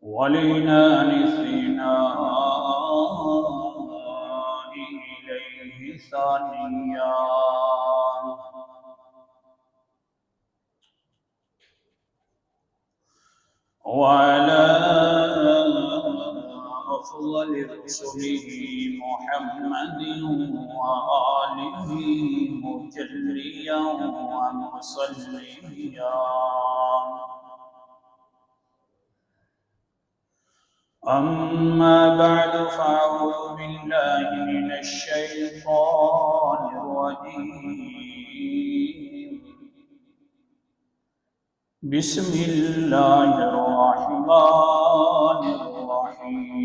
ولنان الثناء إليه ثانيا وعلى أفضل رسله محمد وآله مجليا ومصليا. أما بعد فأعوذ بالله من الشيطان الرجيم. بسم الله الرحمن الرحيم.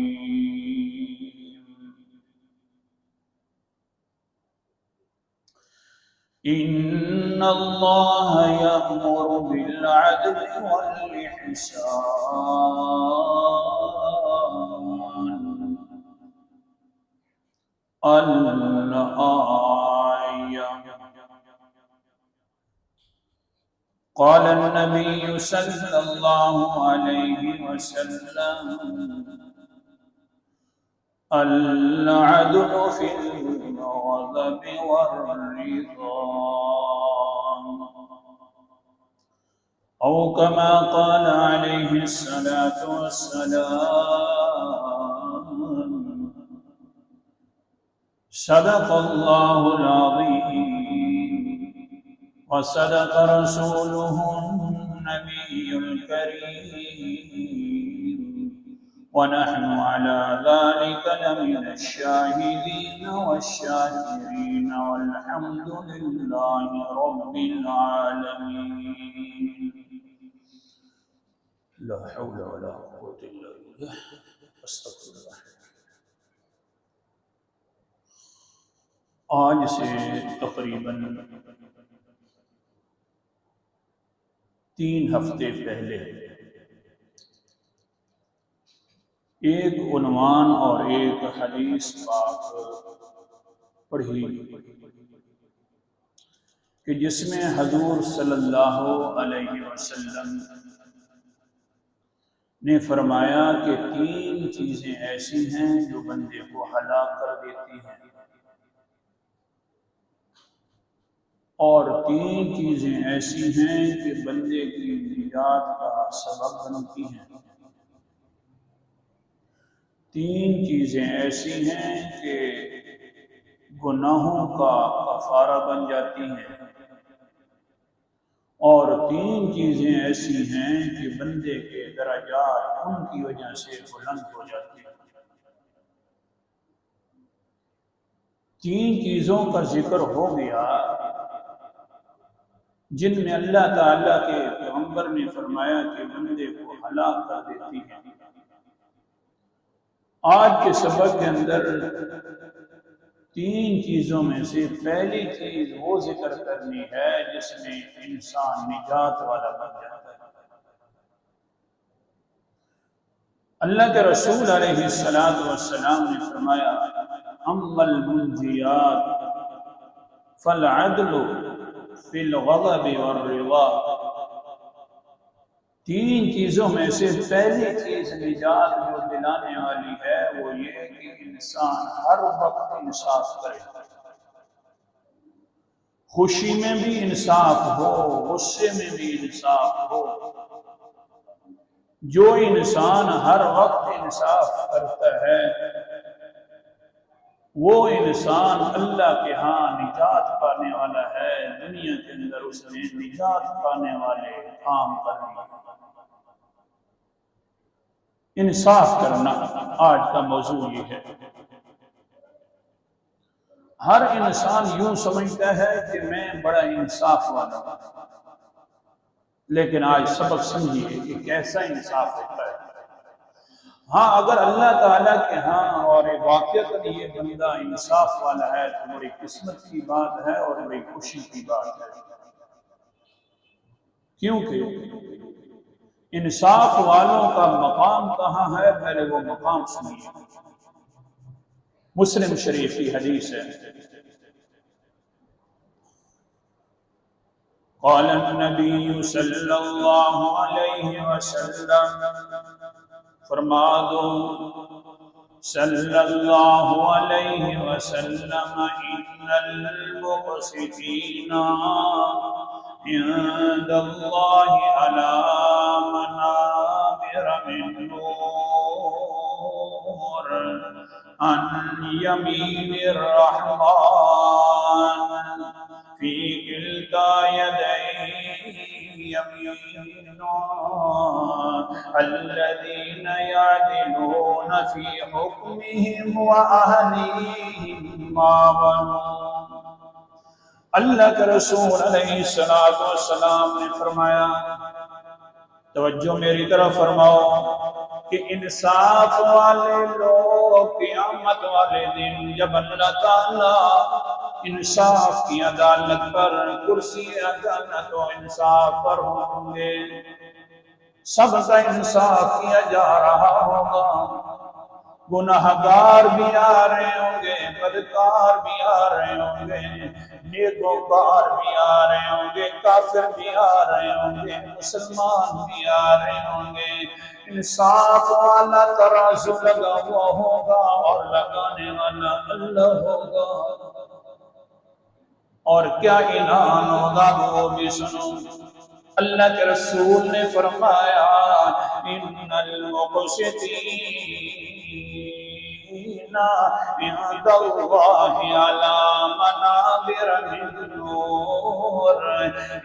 إن الله يأمر بالعدل والإحسان الآية. قال النبي صلى الله عليه وسلم: العدل في الغضب والرضا، أو كما قال عليه الصلاة والسلام. صدق الله العظيم وصدق رسوله النبي الكريم، ونحن على ذلك لمن الشاهدين والشاكرين، والحمد لله رب العالمين. لا حول ولا قوة إلا بالله. استغفر اللہ. آج سے تقریباً 3 ہفتے پہلے ایک عنوان اور ایک حدیث پاک پڑھی کہ جس میں حضور صلی اللہ علیہ وسلم نے فرمایا کہ 3 چیزیں ایسی ہیں جو بندے کو ہلاک کر دیتی ہیں، اور 3 چیزیں ایسی ہیں کہ بندے کی نجات کا سبب بنتی ہیں. 3 چیزیں ایسی ہیں کہ گناہوں کا کفارہ بن جاتی ہیں، اور 3 چیزیں ایسی ہیں کہ بندے کے درجات ان کی وجہ سے بلند ہو جاتے ہیں. 3 چیزوں کا ذکر ہو گیا جن میں اللہ تعالیٰ کے پیغمبر نے فرمایا کہ بندے کو ہلاک کر دیتی ہیں. آج کے سبق کے اندر 3 چیزوں میں سے پہلی چیز وہ ذکر کرنی ہے جس میں انسان نجات والا بن جاتا ہے. اللہ کے رسول علیہ السلام نے فرمایا: اما المنجیات فالعدل فی الغضب والرضا. 3 چیزوں میں سے پہلی چیز نجات جو دلانے والی ہے وہ یہ کہ انسان ہر وقت انصاف کرے. خوشی میں بھی انصاف ہو، غصے میں بھی انصاف ہو. جو انسان ہر وقت انصاف کرتا ہے وہ انسان اللہ کے ہاں نجات پانے والا ہے. دنیا کے اندر اس نے نجات پانے والے کام کرنے. انصاف کرنا آج کا موضوع یہ ہے. ہر انسان یوں سمجھتا ہے کہ میں بڑا انصاف والا ہوں، لیکن آج سبق سمجھیے کہ کیسا انصاف ہوتا ہے. ہاں، اگر اللہ تعالیٰ کے ہاں اور واقعات یہ بندہ انصاف والا ہے تو بڑی قسمت کی بات ہے اور بڑی خوشی کی بات ہے. کیونکہ انصاف والوں کا مقام کہاں ہے؟ پہلے وہ مقام سنیے. مسلم شریف کی حدیث ہے: قال النبي صلى الله عليه وسلم: فرما دو صلی اللہ علیہ وسلم ان المقسطین عند اللہ علی منابر من نور عن یمین الرحمن فی کلتا یدیہ یمین الذین یعدلون فی حکمہم وأہلیہم ما بنوا۔ اللہ کے رسول علیہ السلام نے فرمایا، توجہ میری طرف فرماؤ کہ انصاف والے لوگ قیامت والے دن جب اللہ تعالیٰ انصاف کی عدالت پر کرسی عدالت و انصاف پر ہوں گے، سب کا انصاف کیا جا رہا ہوگا، گناہگار بھی آ رہے ہوں گے، بدکار بھی آ رہے ہوں گے، نیکوکار بھی آ رہے ہوں گے، کافر بھی آ رہے ہوں گے، مسلمان بھی آ رہے ہوں گے، انصاف والا ترازو لگا ہوا ہوگا اور لگانے والا اللہ ہوگا، اور کیا اعلان ہوگا وہ بھی سنو۔ اللہ کے رسول نے فرمایا ان المقسطین عند اللہ علی منابر من نور،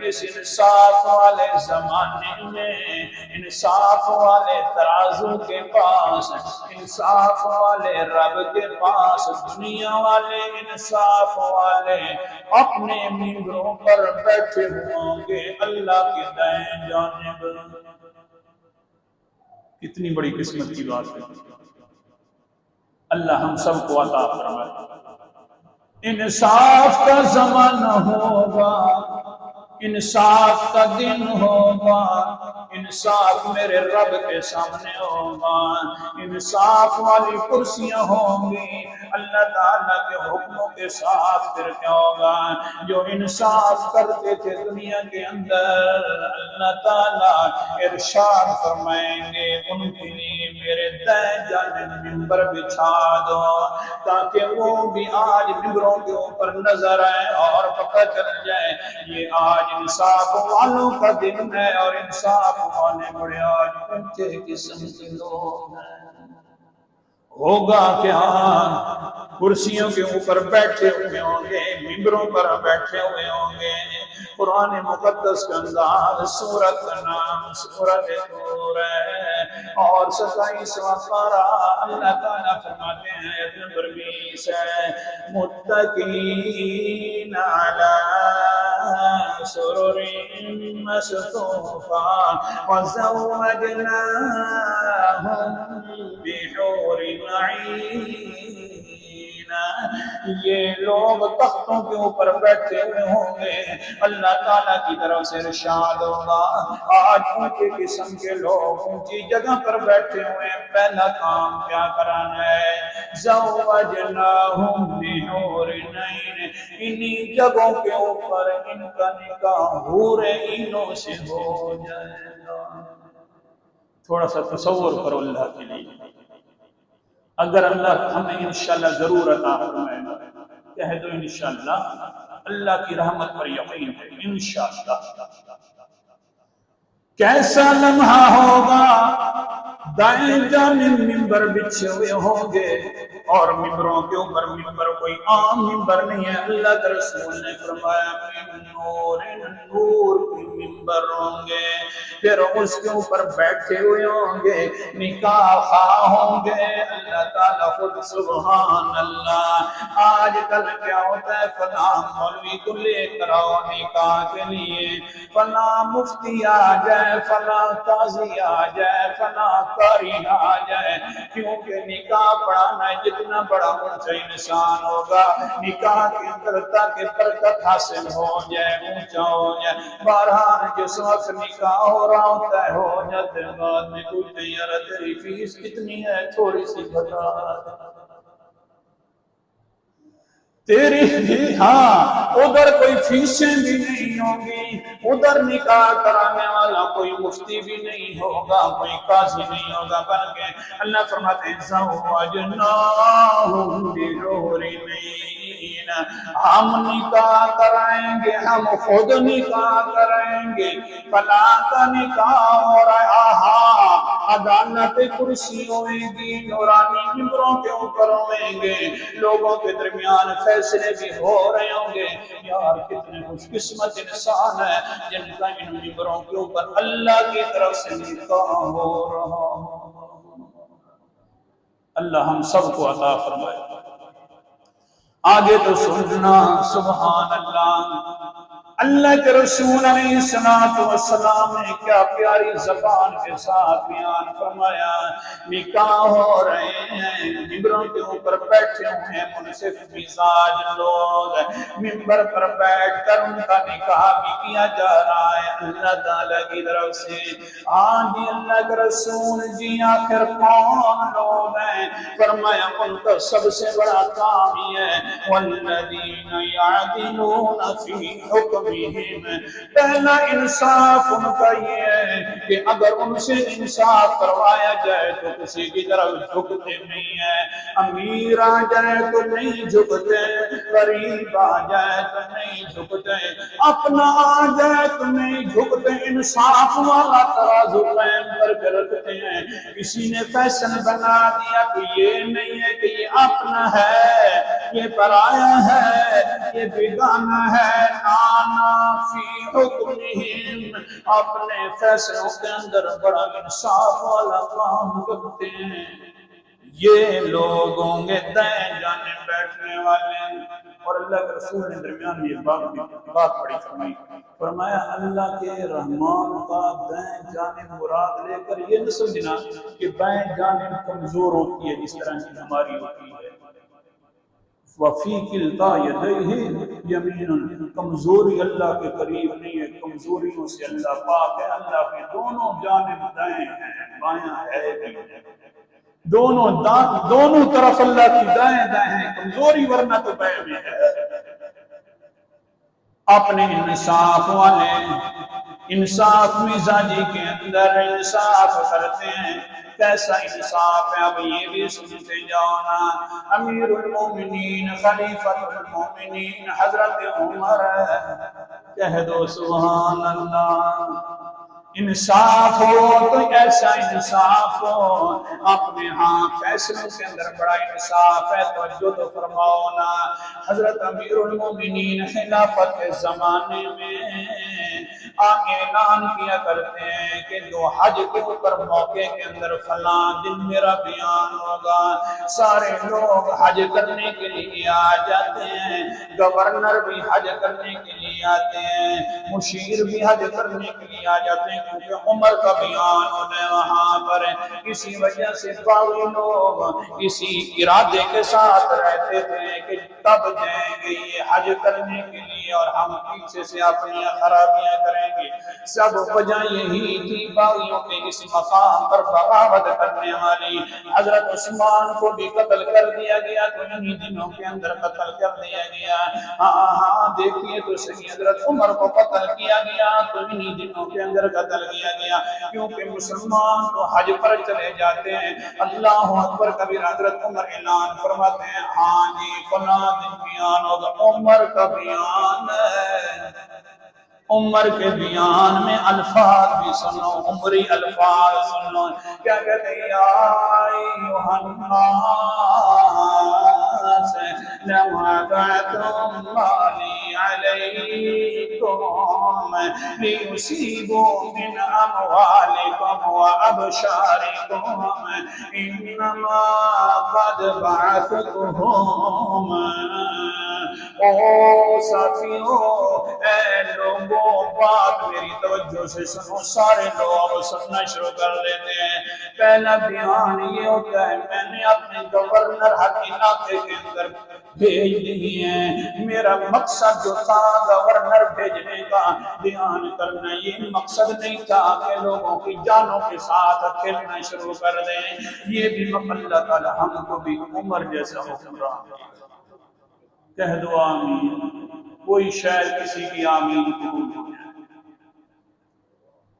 اس انصاف والے زمانے میں انصاف والے ترازو کے پاس، انصاف والے رب کے پاس، دنیا والے انصاف والے اپنے ممبروں پر بیٹھے ہوں گے اللہ کی دائیں جانب۔ کتنی بڑی قسمت کی بات ہے، اللہ ہم سب کو عطا فرمائے۔ انصاف کا زمانہ ہوگا، انصاف کا دن ہوگا، انصاف میرے رب کے سامنے ہوگا، انصاف والی کرسیاں ہوں گی اللہ تعالیٰ کے حکموں کے ساتھ۔ پھر کیا ہوگا؟ جو انصاف کرتے تھے دنیا کے اندر، اللہ تعالیٰ ارشاد فرمائیں گے ان کے لیے میرے دائیں جانب منبر بچھا دو، تاکہ وہ بھی آج منبروں کے اوپر نظر آئے اور پتہ چل جائے یہ آج انصاف والوں کا دن ہے، اور انصاف والے بڑے آج اونچے قسم کے لوگ ہیں۔ ہوگا کیا؟ کرسیوں کے اوپر بیٹھے ہوئے ہوں گے، ممبروں پر بیٹھے ہوئے ہوں گے۔ قرآن مقدس کا انداز، سورت کا نام سورت طور ہے، اور 27واں پارہ اللہ تعالیٰ فرماتے ہیں آیت نمبر 20 ہے، متکئین علی سرر مصفوفہ وزوجناہم بحور عین۔ یہ لوگ تختوں کے اوپر بیٹھے ہوئے ہوں گے، اللہ تعالیٰ کی طرف سے ارشاد ہوگا آج اونچے قسم کے لوگ اونچی جگہ پر بیٹھے ہوئے ہیں، پہلا کام کیا کرانا ہے؟ زوجناہم بحور عین، انہی جگہوں کے اوپر ان کا نکاح حور عینوں سے ہو جائے گا۔ تھوڑا سا تصور کرو اللہ کے لیے، اگر اللہ ہمیں انشاءاللہ ضرور عطا فرمائے گا، کہہ دو انشاءاللہ، اللہ کی رحمت پر یقین ہے انشاءاللہ۔ کیسا لمحہ ہوگا؟ دائیں جانب ممبر بچھے ہوئے ہوں گے، اور ممبروں کے اوپر ممبر کوئی عام ممبر نہیں ہے، اللہ کے رسول نے فرمایا نور نور کی ممبر ہوں گے، پھر اس کے اوپر بیٹھے ہوئے ہوں گے، نکاح خواہ ہوں گے۔ اللہ تعالیٰ خود سبحان اللہ، آج کل کیا ہوتا ہے، فلاں مولوی کو لے کر آؤ نکاح کے لیے، فلاں مفتی آ جائے، فلاں قاضی آ جائے، فلاں قاری آ جائے، کیونکہ نکاح پڑھانا ہے، جتنا بڑا اونچا انسان ہوگا نکاح کے اندر تاکہ برکت حاصل ہو جائے، اونچا ہو جائے۔ بہرحال جس وقت نکاح ہو رہا ہوتا ہے، ہو جاتے بعد میں پوچھتے ہیں یار تیری فیس کتنی ہے، تھوڑی سی بتا، تیری بھی ہاں ادھر کوئی فیسیں بھی نہیں ہوں گی، ادھر نکاح کرانے والا کوئی مفتی بھی نہیں ہوگا، کوئی قاضی نہیں ہوگا، بلکہ اللہ فرماتے ہیں زوجناہم بحور عین، ہم نکاح کرائیں گے، ہم خود نکاح کریں گے، فلا کا نکاح ہو رہا، عدالت کرسی ہوئے گی، نورانی ممبروں کے اوپر ہوئیں گے، لوگوں کے درمیان فیصلے بھی ہو رہے ہوں گے۔ یار کتنے خوش قسمت انسان ہے جن کا ان ممبروں کے اوپر اللہ کی طرف سے نکاح ہو رہا۔ اللہ ہم سب کو عطا فرمائے۔ آگے تو سننا سبحان اللہ، اللہ کے رسول علیہ السلام نے کیا پیاری زبان کے ساتھ بیان فرمایا۔ نکاح ہو رہے ہیں، ممبروں کے اوپر بیٹھے ہوئے ہیں منصف مزاج لوگ، ممبر پر بیٹھ کر ان کا نکاح بھی کیا جا رہا ہے اللہ تعالیٰ کی طرف سے۔ آج اللہ کے رسول جی آخر کون لوگ ہیں؟ فرمایا ان کا سب سے بڑا کام یہ ہے والذین یعدلون فی حکمہم، پہلا انصاف ان کا یہ ہے کہ اگر ان سے انصاف کروایا جائے تو کسی کی طرف جھکتے نہیں ہیں، امیر آ جائے تو نہیں جھکتے، غریب آ جائے تو نہیں جھکتے، اپنا آ جائے تو نہیں جھکتے، انصاف والا ترازو قائم کر کے رکھتے ہیں۔ کسی نے فیصلہ بنا دیا تو یہ نہیں ہے کہ یہ اپنا ہے، یہ پرایا ہے، یہ بیگانہ ہے، نانا فی حکمہم، اپنے فیصلوں کے اندر بڑا انصاف والا کام کرتے ہیں۔ یہ لوگ ہوں گے دائیں جانب بیٹھنے والے۔ اور اللہ کے رسول نے درمیان میں یہ بات بڑی فرمائی، فرمایا اللہ کے رحمان کا دائیں جانب مراد لے کر یہ نہ سمجھنا کہ بائیں جانب کمزور ہوتی ہے جس طرح کی ہماری ہوتی ہے۔ وفی کلتا یدیہ یمین، کمزوری اللہ کے قریب نہیں ہے، کمزوریوں سے اللہ پاک ہے۔ اللہ کے دونوں جانب دائیں ہیں، بایاں ہے بھی، دونوں طرف اللہ کی دائیں دائیں ہیں، کمزوری ورنہ تو بائیں میں ہے۔ اپنے انصاف والے انصاف مزاجی کے اندر انصاف کرتے ہیں۔ کیسا انصاف ہے اب یہ بھی سنتے جاؤ نا۔ امیر المومنین خلیفۃ المومنین حضرت عمر، کہہ دو سبحان اللہ۔ انصاف ہو تو ایسا انصاف ہو، اپنے ہاں فیصلوں کے اندر بڑا انصاف ہے۔ توجہ تو فرماؤ نا، حضرت امیر المومنین خلافت کے زمانے میں اعلان کیا کرتے ہیں کہ جو حج کے اوپر موقع کے اندر فلاں دن میرا بیان ہوگا، سارے لوگ حج کرنے کے لیے آ جاتے ہیں، گورنر بھی حج کرنے کے لیے آتے ہیں، مشیر بھی حج کرنے کے لیے آ جاتے ہیں، کیونکہ عمر کا بیان ہونے وہاں پر ہے۔ اسی وجہ سے باقی لوگ اسی ارادے کے ساتھ رہتے تھے کہ تب جائیں گے یہ حج کرنے کے لیے اور ہم پیچھے سے اپنی خرابیاں کریں گے۔ سب وجہ یہی تھی باغیوں کے اس مقام پر بغاوت کرنے والی۔ حضرت عثمان کو بھی قتل کر دیا گیا تو انہی دنوں کے اندر قتل کر دیا گیا۔ ہاں دیکھیے تو صحیح، حضرت عمر کو قتل کیا گیا تو انہی دنوں کے اندر قتل کیا گیا، کیونکہ مسلمان تو حج پر چلے جاتے ہیں۔ اللہ اکبر کبیر، حضرت عمر اعلان فرماتے ہیں ہاں جی فلاں دن بیان ہوگا، عمر کا بیان ہے۔ عمر کے بیان میں الفاظ بھی سنو، عمری الفاظ سنو، کیا کہتے ہیں یا ایھا الناس لوعدۃ اللہ علیکم لیصیبوا من اموالکم وابشارکم انما قد بعثتهم۔ او ساتھیوں، اے لوگوں، بات میری توجہ سے سنو، سارے لوگ سننا شروع کر لیتے ہیں۔ پہلا بیان یہ ہوتا ہے میں نے اپنے گورنر ہر علاقے کے اندر بھیج دی ہیں، میرا مقصد جو تھا گورنر بھیجنے کا بیان کرنا، یہ مقصد نہیں تھا کہ لوگوں کی جانوں کے ساتھ کھیلنا شروع کر دیں۔ یہ بھی اللہ تعالی ہم کو بھی عمر جیسا حکمران ہے۔ کہہ دو آمین، کوئی شاید کسی کی آمین قبول ہو جائے۔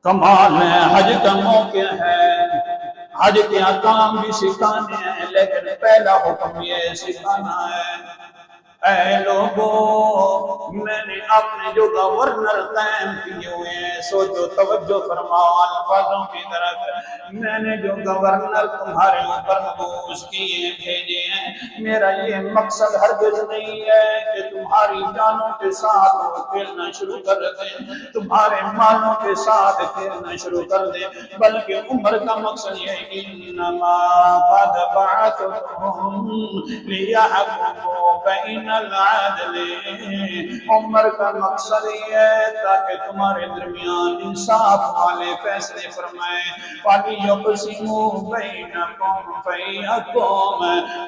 کمال ہے، حج کا موقع ہے، حج کے احکام بھی سکھانے ہیں، لیکن پہلا حکم یہ سکھانا ہے اے لوگوں، میں نے اپنے جو گورنر قائم کیے ہوئے ہیں، سوچو توجہ فرماؤ الفاظوں کی طرف، میں نے جو گورنر تمہارے اوپر مبعوث کیے بھیجے ہیں، میرا یہ مقصد ہرگز نہیں ہے کہ تمہاری جانوں کے ساتھ وہ کھیلنا شروع کر دیں، تمہارے مالوں کے ساتھ کھیلنا شروع کر دیں، بلکہ عمر کا مقصد یہ ہے انما قد بعثتهم لیحکموا بین العدل، عمر کا مقصد یہ ہے تاکہ تمہارے درمیان انصاف والے فیصلے فرمائیں، وَلِيُقْسِمُوا بَيْنَكُمْ فَيَحْكُمَ،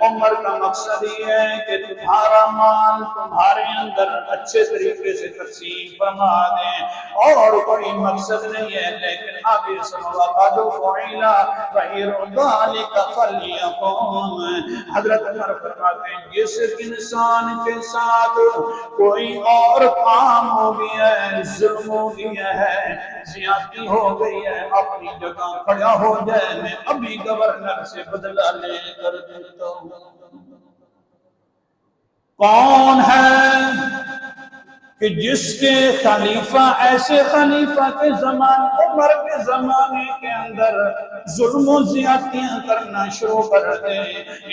عمر کا مقصد یہ ہے کہ تمہارا مال تمہارے اندر اچھے طریقے سے تقسیم فرما دیں، اور کوئی مقصد نہیں ہے، لیکن آگے وَقَدْ فُعِلَ غَيْرُ ذَلِكَ فَلْيَقُمْ، حضرت عمر فرماتے ہیں جس انسان کے ساتھ کوئی اور کام ہو گیا ہے، ظلم ہو گیا ہے، زیادتی ہو گئی ہے، اپنی جگہ کھڑا ہو جائے، میں ابھی گورنر سے بدلہ لے کر دیتا ہوں۔ کون ہے کہ جس کے خلیفہ ایسے خلیفہ کے زمانے، عمر کے زمانے کے اندر ظلم و زیادتیاں کرنا شروع کر دے،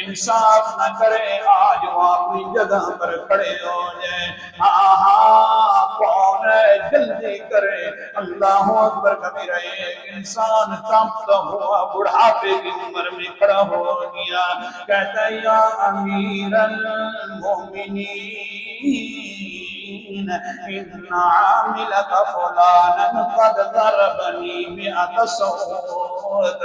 انصاف نہ کرے، آج وہ اپنی جگہ پر کھڑے ہو جائے؟ ہاں ہاں، کون ہے؟ جلدی کرے۔ اللہ اکبر کبیرہ، ایک انسان کانپتا ہوا بڑھاپے کی عمر میں کھڑا ہو گیا، کہتا ہے یا امیر المومنین ان عاملک فلانا قد ضربنی مئۃ صوت،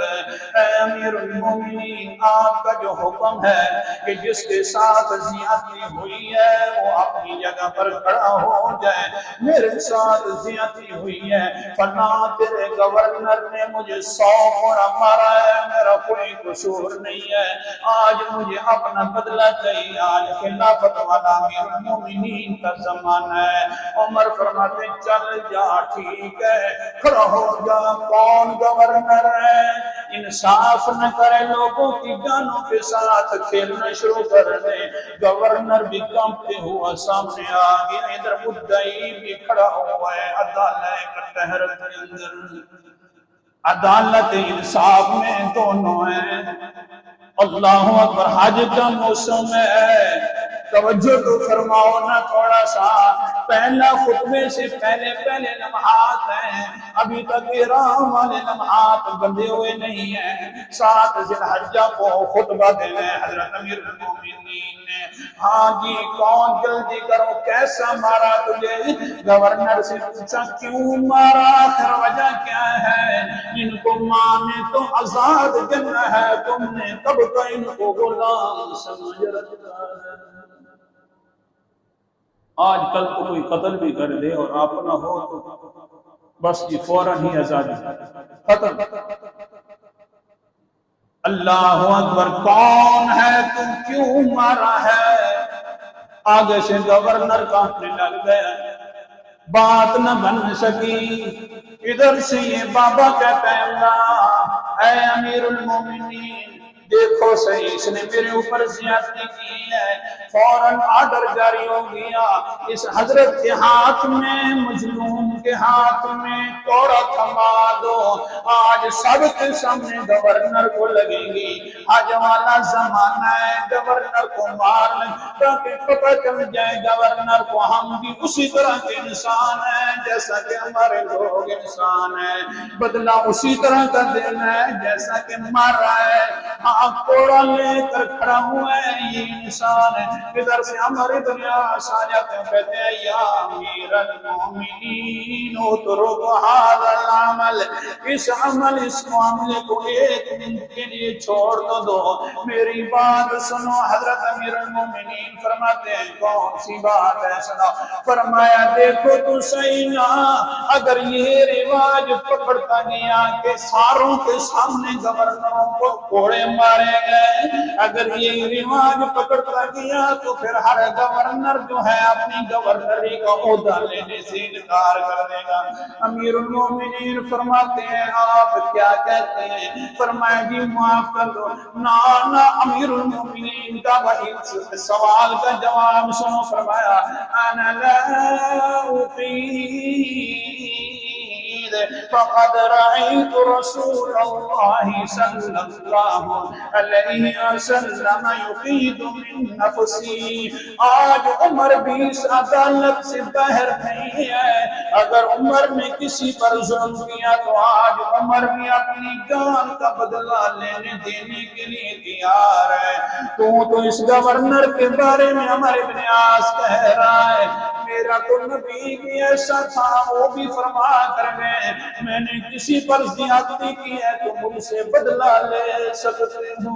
اے امیر المومنین، آپ کا جو حکم ہے کہ جس کے ساتھ زیادتی ہوئی ہے وہ اپنی جگہ پر کھڑا ہو جائے، میرے ساتھ زیادتی ہوئی ہے، فلاں تیرے گورنر نے مجھے 100 کوڑا مارا ہے، میرا کوئی قصور نہیں ہے، آج مجھے اپنا بدلہ چاہیے، آج خلافت والا امیر المومنین کا زمانہ ہے۔ عمر فرماتے چل جا، ٹھیک ہے، کھڑا ہو جا، کون گورنر ہے؟ انصاف نہ کرے، لوگوں کی جانوں کے ساتھ کھیلنا شروع کر دے۔ گورنر بھی کانپتے ہوا سامنے آ گیا، ادھر مدعی بھی کھڑا ہوا ہے عدالت کٹہرت کے اندر، عدالت انصاف میں دونوں ہیں۔ اللہ اکبر، حج کا موسم ہے، توجہ تو فرماؤ نا تھوڑا سا، پہلا خطبے سے پہلے لمحات ہیں، ابھی تک احرام والے لمحات بندے ہوئے نہیں ہیں، 7 ذی الحجہ کو خطبہ دینا ہے حضرت امیر المومنین نے۔ ہاں جی، کون؟ جلدی کرو، کیسا مارا تجھے؟ گورنر سے پوچھا کیوں مارا، آخر وجہ کیا ہے؟ ان کو ماں نے تو آزاد کرنا ہے، تم نے کب کا ان کو غلام سمجھ رکھا ہے۔ آج کل تو کوئی قتل بھی کر دے اور اپنا ہو تو بس یہ فوراً ہی آزادی ختم۔ اللہ اکبر، کون ہے؟ تم کیوں مارا ہے؟ آگے سے گورنر کانپنے لگ گیا، بات نہ بن سکی۔ ادھر سے یہ بابا کہتا ہے اللہ، اے امیر المومنین دیکھو صحیح، اس نے میرے اوپر زیادتی کی ہے۔ فوراً آرڈر جاری ہو گیا، اس حضرت کے ہاتھ میں، مظلوم کے ہاتھ میں کوڑا تھما دو، آج سب کے سامنے گورنر کو لگے گی، آج والا زمانہ ہے، گورنر کو مار لیں تاکہ پتہ چل جائے گورنر کو ہم بھی اسی طرح کے انسان ہیں جیسا کہ ہمارے لوگ انسان ہیں، بدلہ اسی طرح کا دینا ہے جیسا کہ مارا ہے۔ ہاں، کوڑا لے کر کھڑا ہوا ہے، یہ انسان ہے۔ ادھر سے ہماری دنیا آ جاتے ہیں، کہتے ہیں یا امیر المومنین اترک ھذا العمل، اس عمل اس معاملے کو ایک دن کے لیے چھوڑ تو دو، میری بات سنو۔ حضرت امیر المومنین فرماتے ہیں کون سی بات ہے سنو؟ فرمایا دیکھو تو صحیح نا، اگر یہ رواج پکڑتا گیا کہ ساروں کے سامنے گورنروں کو کوڑے مارے گئے، اگر یہ رواج پکڑتا گیا تو پھر ہر گورنر جو ہے اپنی گورنری کا عہدہ لینے سے انکار کر دے گا۔ امیر المومنین فرماتے ہیں آپ کیا کہتے ہیں؟ فرمایا جی معاف کر دو۔ نا امیر المومنین کا وہی سوال کا جواب سنو۔ فرمایا انا لا اقید فقد رأيت رسول الله صلى الله عليه وسلم يقيد من نفسي۔ آج عمر بھی اس عدالت سے باہر نہیں ہے، اگر عمر نے کسی پر ظلم کیا تو آج عمر بھی اپنی جان کا بدلہ لینے دینے کے لیے تیار ہے۔ تو اس گورنر کے بارے میں عمر بن عاص کہہ رہا ہے میرا تو نبی بھی ایسا تھا، وہ بھی فرما کر گئے میں نے کسی پر زیادتی کی ہے تو مجھ سے بدلہ لے سکتے ہو۔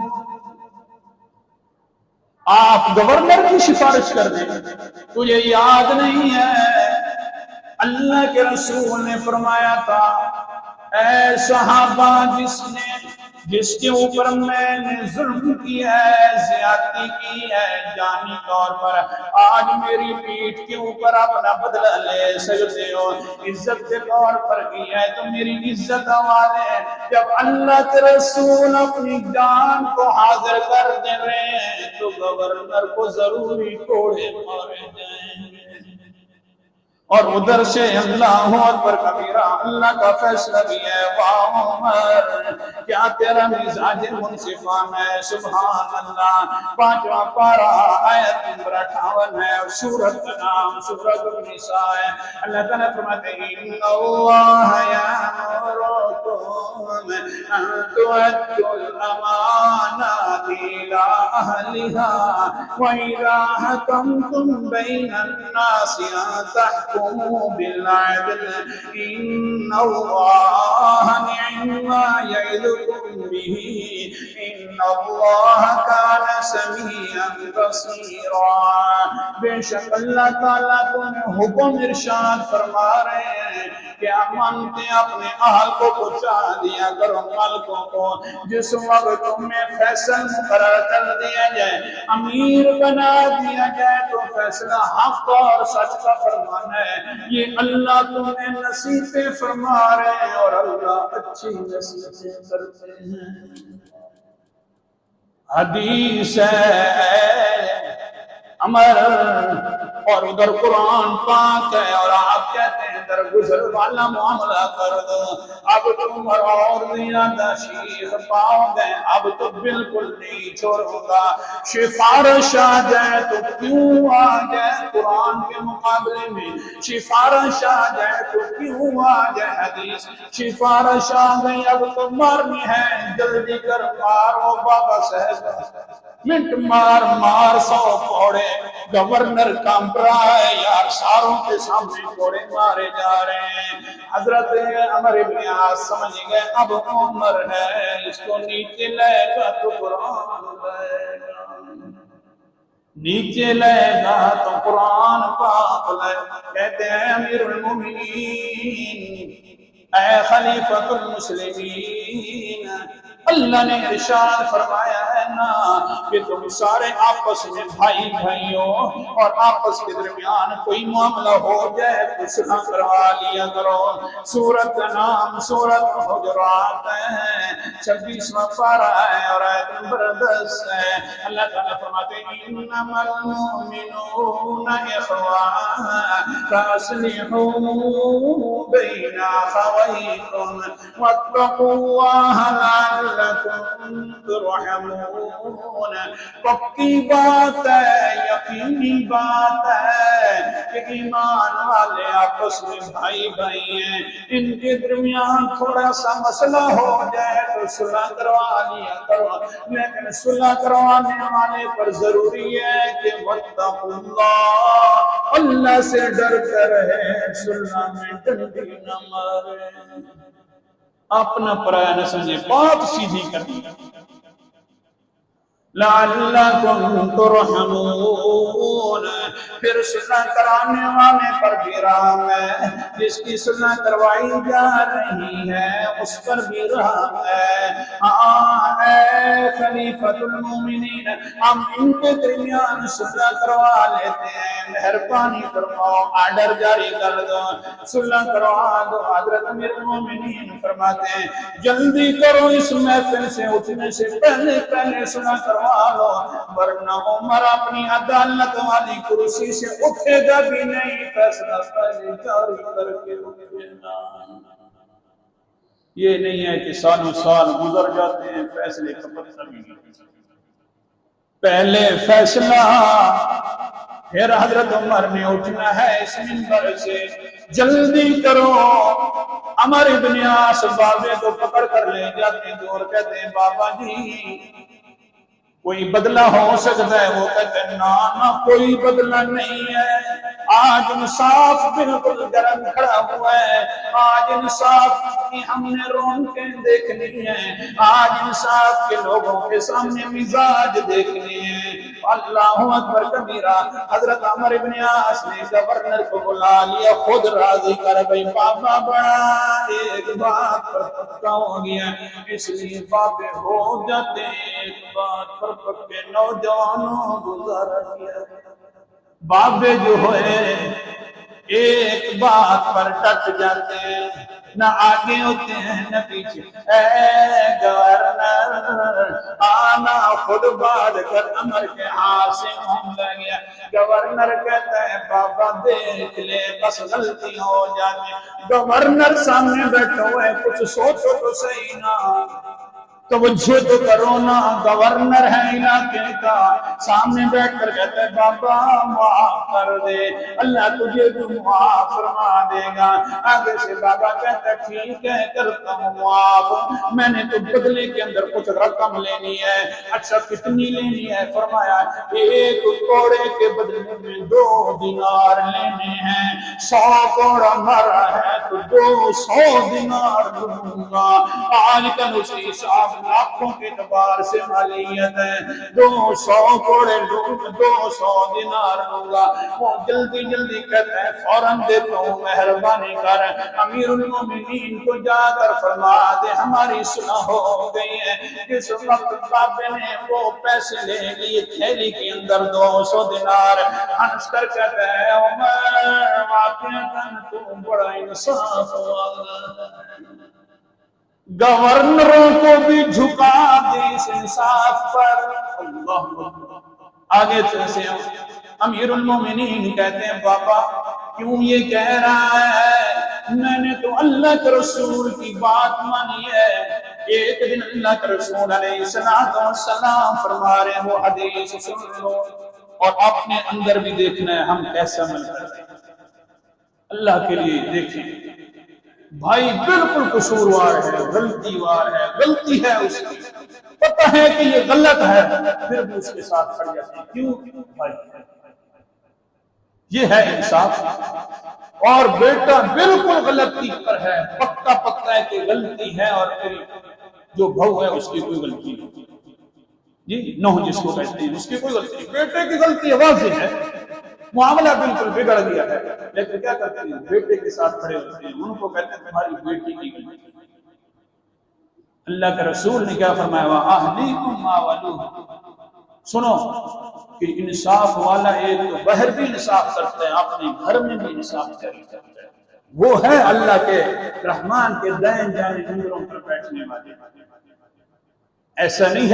آپ گورنر کی سفارش کر دیں، تجھے یاد نہیں ہے اللہ کے رسول نے فرمایا تھا اے صحابہ جس کے اوپر میں نے ظلم کیا ہے، زیادتی کی ہے جانی طور پر، آج میری پیٹھ کے اوپر اپنا بدلہ لے سکتے ہو، عزت کے طور پر کی ہے تو میری عزت حوالے۔ جب اللہ کے رسول اپنی جان کو حاضر کر دے رہے ہیں تو گورنر کو ضروری کوڑے مارے جائیں گے۔ اور ادھر سے اللہ اکبر کبیرہ اللہ کا فیصلہ بھی ہے۔ واہ عمر کیا تیرا مزاج منصفانہ ہے، سبحان اللہ۔ 5واں پارہ آیت نمبر 58 ہے اور سورت کا نام سورۃ النساء ہے۔ اللہ تعالیٰ فرماتے ہیں ان اللہ یأمرکم ان تؤدوا الامانات الی اہلہا وَإِذَا حَكَمْتُمْ بَيْنَ النَّاسِ أَن تَحْكُمُوا بِالْعَدْلِ إِنَّ اللَّهَ نِعِمَّا يَعِظُكُم بِهِ إِنَّ اللَّهَ كَانَ سَمِيعًا بَصِيرًا۔ بے شک اللہ تعالیٰ تمہیں حکم ارشاد فرما رہے ہیں کہ امن کے اپنے اہل کو پہنچا دیا کرو، مالکوں کو۔ جس وقت تمہیں فیصل مقرر کر دیا جائے، امیر بنا دیا جائے تو فیصلہ حق اور سچ کا فرمانا ہے۔ یہ اللہ تمہیں نصیحتیں فرما رہے ہیں اور اللہ اچھی نصیحتیں کرتے ہیں۔ حدیث ہے عمر اور ادھر قرآن پاک ہے اور آپ کہتے ہیں درگزر والا معاملہ کر دو، اب تم اور زیادہ شیخ پاؤ گے، اب تو بالکل نہیں چھوڑوں گا۔ سفارش آ جائے تو کیوں آ جائے قرآن کے مقابلے میں، سفارش آ جائے تو کیوں آ جائے حدیث، سفارش آ گئی اب تو مارنی ہے، جلدی کر مارو بابا صاحب، منٹ مار 100 کوڑے۔ گورنر کانپ رہا ہے یار، ساروں کے سامنے کوڑے مارے جا رہے ہیں۔ حضرت عمر بن عاص سمجھ گئے اب عمر ہے، اس کو نیچے لے گا تو قرآن لے گا، نیچے لے گا تو قرآن پاک لے۔ کہتے ہیں امیر المومنین اے خلیفۃ المسلمین، اللہ نے ارشاد فرمایا ہے نا کہ تم سارے آپس میں بھائی بھائیوں اور آپس کے درمیان کوئی معاملہ ہو جائے تو صلح کروا لیا کرو۔ سورت کا نام سورت حجرات ہے، 26واں پارہ ہے اور آیت نمبر 10 ہے۔ اللہ تعالیٰ فرماتے ہیں انما المؤمنون اخوة فاصلحوا بین اخویکم واتقوا اللہ لعلکم ترحمون۔ پکی بات ہے، یقینی بات ہے کہ ایمان والے آپس میں بھائی بھائی ہیں، ان کے درمیان تھوڑا سا مسئلہ ہو جائے تو صلح کروا لیا کرو، لیکن صلح کروانے والے پر ضروری ہے کہ واتقوا اللہ، اللہ سے ڈر کر رہے، صلح میں ڈنڈی نہ مارے۔ اپنا پرایا نہ سمجھے، بات سیدھی کرنی، لعلکم ترحمون، پھر سنہ کرانے والے پر بھی رحم ہے، جس کی سنہ کروائی جا رہی ہے اس پر بھی رحم ہے۔ ہاں اے خلیفۃ المومنین، ہم ان کے درمیان سنہ کروا لیتے ہیں، مہربانی فرماؤ آرڈر جاری کر دو، سنہ کروا دو۔ حضرت امیر المومنین فرماتے ہیں جلدی کرو، اس محفل سے اٹھنے سے پہلے پہلے سنہ کروا لو، ورنہ عمر اپنی عدالت والی کرسی سے اٹھے گا بھی نہیں، فیصلہ پہلے جاری کر کے اٹھے گا۔ یہ نہیں ہے کہ سالوں سال گزر جاتے ہیں فیصلے کا پتہ بھی نہیں، پہلے فیصلہ، پھر حضرت عمر نے اٹھنا ہے اس منبر سے، جلدی کرو۔ عمر ابن عاص بابے کو پکڑ کر لے جاتے دور، کہتے ہیں بابا جی کوئی بدلہ ہو سکتا ہے؟ وہ کہتے ہیں نہ کوئی بدلہ نہیں ہے، آج انصاف بالکل گرم کھڑا ہوا ہے، آج انصاف کی ہم نے رونقیں دیکھنی ہیں، آج انصاف کے لوگوں کے سامنے مزاج دیکھنے ہیں۔ اللہ اکبر کبیرہ، حضرت عمر ابن عاص نے گورنر کو بلا لیا، خود راضی کر بھئی بابا بڑا ایک بات پر پکا ہو گیا، اس لیے بابے ہو جاتے ہیں، ایک بات پر پکے نوجوانوں گزارا گیا، بابے جو ہوئے ایک بات پر ڈٹ جاتے ہیں، نہ آگے ہوتے ہیں نہ پیچھے۔ اے گورنر، آنا خود بات کر، عمر کے ہاتھ سے مونگ گیا۔ گورنر کہتا ہے بابا دیکھ لے بس غلطی ہو جاتی، گورنر سامنے بیٹھا ہوا ہے، کچھ سوچو تو صحیح نا، توجہ تو کرو نا، گورنر ہے علاقے کا، سامنے بیٹھ کر کہتا ہے بابا معاف کر دے، اللہ تجھے بھی معاف فرما دے گا۔ آگے سے بابا کہتا ہے ٹھیک ہے کرتا ہوں معاف، میں نے تو بدلے کے اندر کچھ رقم لینی ہے۔ اچھا کتنی لینی ہے؟ فرمایا ایک کوڑے کے بدلے میں 2 دینار لینے ہیں، 100 کوڑا مرا ہے تو 200 دینار لوں گا۔ آج کل اس کی صاحب لاکھوں کے اعتبار سے مالیت ہے، 200 کوڑے لوں گا، 200 دینار لوں گا۔ وہ جلدی جلدی کہتے ہیں فوراً دیتا ہوں، مہربانی کر امیر المومنین کو جا کر فرما دے ہماری صلح ہو گئی ہے۔ اس وقت بابے نے وہ پیسے لے لیے، تھیلی کے اندر 200 دینار، ہنس کر کہتا ہے عمر واقعتاً تو بڑا انصاف والا، گورنروں کو بھی جھکا دے اس انصاف پر۔ اللہ آگے چلتے ہیں، امیر المومنین کہتے ہیں بابا کیوں یہ کہہ رہا ہے؟ میں نے تو اللہ کے رسول کی بات مانی ہے۔ ایک دن اللہ کے رسول علیہ السلام فرما رہے ہیں، وہ حدیث سن لو اور اپنے اندر بھی دیکھنا ہے ہم کیسا عمل کرتے ہیں، اللہ کے لیے دیکھیں۔ بھائی بالکل قصوروار ہے، غلطی وار ہے، غلطی ہے اس کی، پتہ ہے کہ یہ غلط ہے، پھر بھی اس کے ساتھ کھڑ جاتے ہیں، کیوں بھائی؟ یہ ہے انصاف۔ اور بیٹا بالکل غلطی پر ہے، پکا پکا ہے کہ غلطی ہے، اور جو بہو ہے اس کی کوئی غلطی نہیں، جی نوح جس کو کہتے ہیں اس کی کوئی غلطی نہیں، بیٹے کی غلطی واضح ہے، معاملہ بالکل بگڑ گیا ہے، لیکن کیا کرتے ہیں بیٹے کے ساتھ کھڑے ہوتے ہیں، ان کو کہتے ہیں تمہاری بیٹی کی غلطی۔ اللہ کے رسول نے کیا فرمایا؟ وَأَهْلِيكُمْ مَا وَلُوهُ، سنو کہ انصاف والا ایک تو باہر بھی انصاف کرتا ہے، اپنے گھر میں بھی انصاف کرتا ہے، وہ ہے اللہ کے رحمان کے دائیں جانب نوروں پر بیٹھنے والے۔ ایسا نہیں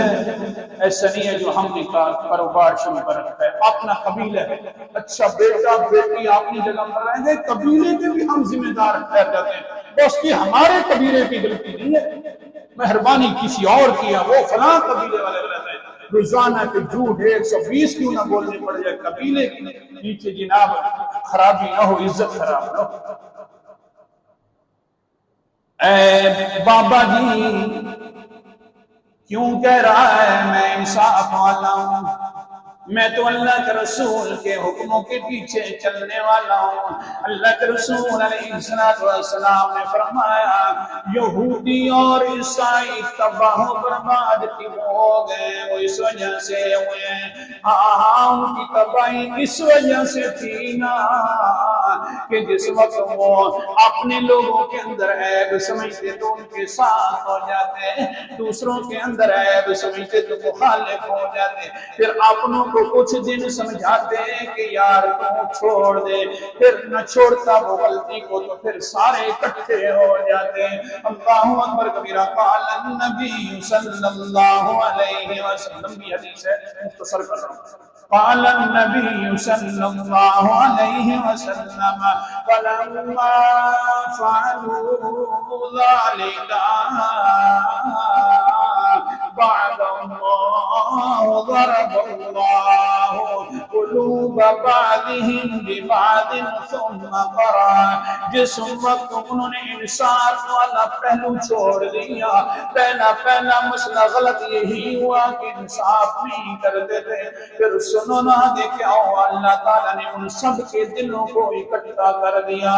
ہے جو ہم نے کاروبار شروع کر رکھا ہے، اپنا قبیلہ ہے، اچھا بیٹا بیٹی اپنی جگہ پر رہیں گے، قبیلے کے بھی ہم ذمہ دار ٹھہر جاتے ہیں، بس کی ہمارے قبیلے کی غلطی نہیں ہے، مہربانی کسی اور کیا، وہ فلاں قبیلے والے رہتے ہیں، روزانہ کے جھوٹ 120 کیوں نہ بولنے پڑ جائے، قبیلے کے نیچے جناب خرابی نہ ہو، عزت خراب نہ ہو۔ اے بابا جی کیوں کہہ رہا ہے میں انصاف والا ہوں؟ میں تو اللہ کے رسول کے حکموں کے پیچھے چلنے والا ہوں۔ اللہ کے رسول علیہ السلام نے فرمایا یہودی اور عیسائی تباہ و برباد کیوں ہو گئے، وہ اس وجہ سے ہوئے ان کی تباہی اس وجہ سے تھی نا کہ جس وقت وہ اپنے لوگوں کے اندر عیب سمجھتے تو ان کے ساتھ ہو جاتے، دوسروں کے اندر عیب سمجھتے تو مخالف ہو جاتے، پھر اپنوں کو کچھ دن سمجھاتے کہ یار تو چھوڑ دے، پھر نہ چھوڑتا وہ غلطی کو تو پھر سارے اکٹھے ہو جاتے۔ اللہ اکبر کبیرہ۔ قال النبی صلی اللہ علیہ وسلم، یہ حدیث ہے، مختصر کر رہا ہوں۔ قال النبي صلى الله عليه وسلم فلما فعلوا ذلك بعد الله ضرب الله قلوب بعضهم ببعض ثم قرأ، جس وقت انہوں نے انصاف والا پہلو چھوڑ دیا، پہلا مسئلہ غلط یہی ہوا کہ انصاف نہیں کرتے تھے، پھر سنو نہ دیکھا ہوا اللہ تعالیٰ نے ان سب کے دلوں کو اکٹھا کر دیا،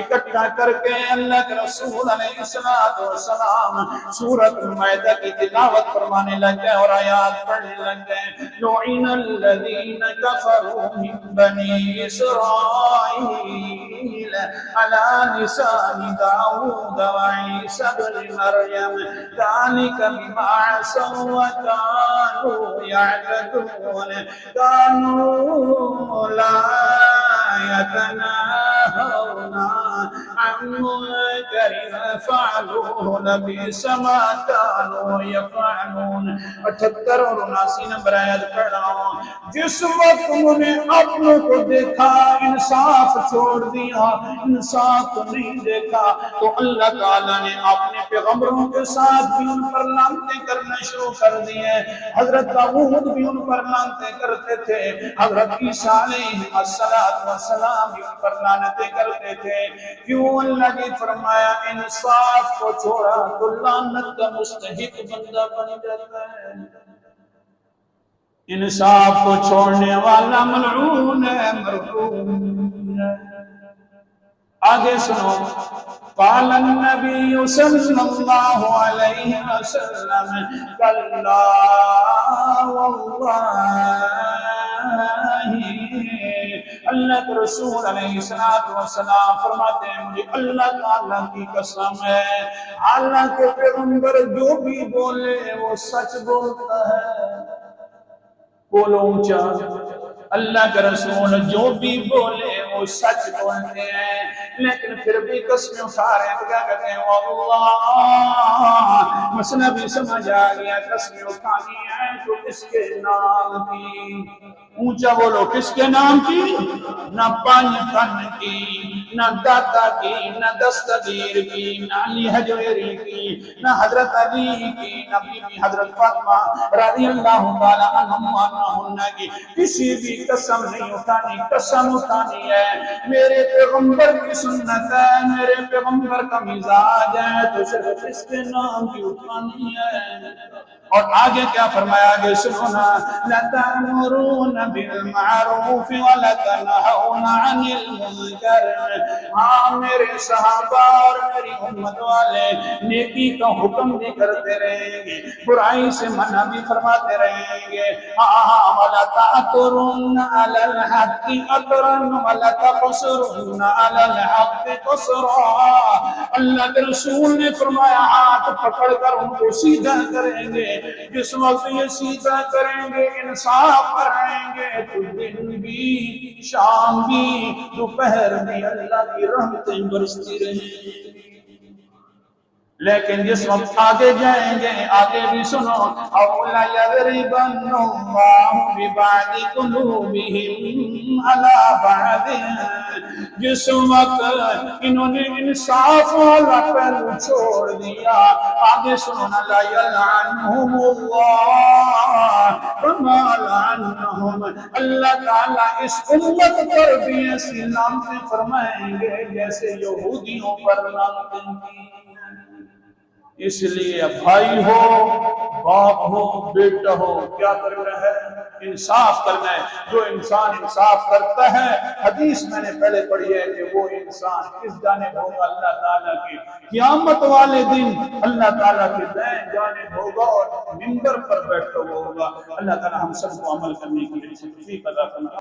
اکٹھا کر کے اللہ کے رسول علیہ السلام سورۃ مائدہ کی تلاوت فرمانے لگ گئے اور آیات پڑھنے لگ گئے۔ لعن الذین کفروا من بنی اسرائیل علی لسان داؤد وعیسی ابن مریم ذلک بما عصوا وکانوا یعتدون كانوا لا يتناهون عن منكر فعلوه لبئس ما كانوا يفعلون۔ 78 اور 79 نمبر آیت پڑھ رہا ہوں۔ جس وقت انہوں نے اپنوں کو دیکھا انصاف چھوڑ دیا، انصاف تو نہیں دیکھا، تو اللہ تعالیٰ نے اپنے پیغمبروں کے ساتھ بھی ان پر لعنتیں کرنا شروع کر دی ہیں۔ حضرت داؤد بھی ان پر لعنتیں کرتے تھے، حضرت عیسیٰ علیہ السلام بھی ان پر لعنتیں کرتے تھے۔ کیوں؟ اللہ نے فرمایا انصاف کو چھوڑا تو لعنت کا مستحق بندہ بن جاتا ہے، انصاف کو چھوڑنے والا ملعون ہے، مرحوم ہے۔ آگے سنو۔ قال النبی صلی اللہ علیہ وسلم کلا واللہ، اللہ کے رسول علیہ السلام فرماتے ہیں مجھے اللہ تعالیٰ کی قسم ہے، اللہ کے پیغمبر جو بھی بولے وہ سچ بولتا ہے۔ بولو اونچا، اللہ کے رسول جو بھی بولے وہ سچ بولتے ہیں، لیکن پھر بھی قسمیں اٹھا رہے ہیں تو کیا کہتے ہیں واللہ، مسئلہ بھی سمجھ آ گیا، قسمیں اٹھانی ہے تو کس کے نام کی؟ اونچا بولو، کس کے نام کی؟ نہ پانی پن کی، نہ داتا کی، نہ دستگیر کی، نہ علی حجویری کی، نہ حضرت علی کی، نہ بی بی حضرت فاطمہ رضی اللہ تعالیٰ عنہا کی، کسی بھی قسم نہیں اٹھانی، قسم اٹھانی ہے میرے پیغمبر کی سنت ہے، میرے پیغمبر کا مزاج ہے، تو صرف اس کے نام کی اٹھانی ہے۔ اور آگے کیا فرمایا؟ آگے سنونا، لَتَأْمُرُونَ بِالْمَعْرُوفِ وَلَتَنْهَوْنَ عَنِ الْمُنكَرِ، ہاں میرے صحابہ اور میری امت والے نیکی کا حکم بھی کرتے رہیں گے، برائی سے منع بھی فرماتے رہیں گے، ہاں وَلَتَأْتُرُنَّ عَلَى الْحَقِّ أَطْرًا وَلَتَقْصُرُنَّ عَلَى الْحَقِّ قُصْرًا۔ اللہ کے رسول نے فرمایا ہاتھ پکڑ کر ان کو سیدھا کریں گے، جس وقت یہ سیدھا کریں گے انصاف کریں گے تو دن بھی شام بھی دوپہر بھی اللہ کی رحمتیں برستی رہیں گی، لیکن جس وقت آگے جائیں گے آگے بھی سنو، اولا یضربن اللہ ببعض قلوبہم علی بعض، جس وقت انہوں نے انصاف والا پہلو چھوڑ دیا، آگے سنو نا، لا یلعنہم اللہ کما لعنہم، اللہ تعالیٰ اس امت پر بھی ایسی لعنتیں فرمائیں گے جیسے یہودیوں پر لعنتیں کی۔ اس لیے بھائی ہو، باپ ہو، بیٹا ہو، کیا کرنا ہے؟ انصاف کرنا ہے۔ جو انسان انصاف کرتا ہے، حدیث میں نے پہلے پڑھی ہے کہ وہ انسان کس جانب ہوگا؟ اللہ تعالیٰ کی قیامت والے دن اللہ تعالیٰ کی دائیں جانب ہوگا اور منبر پر بیٹھا ہوا ہوگا۔ اللہ تعالیٰ ہم سب کو عمل کرنے کی توفیق عطا فرمائے۔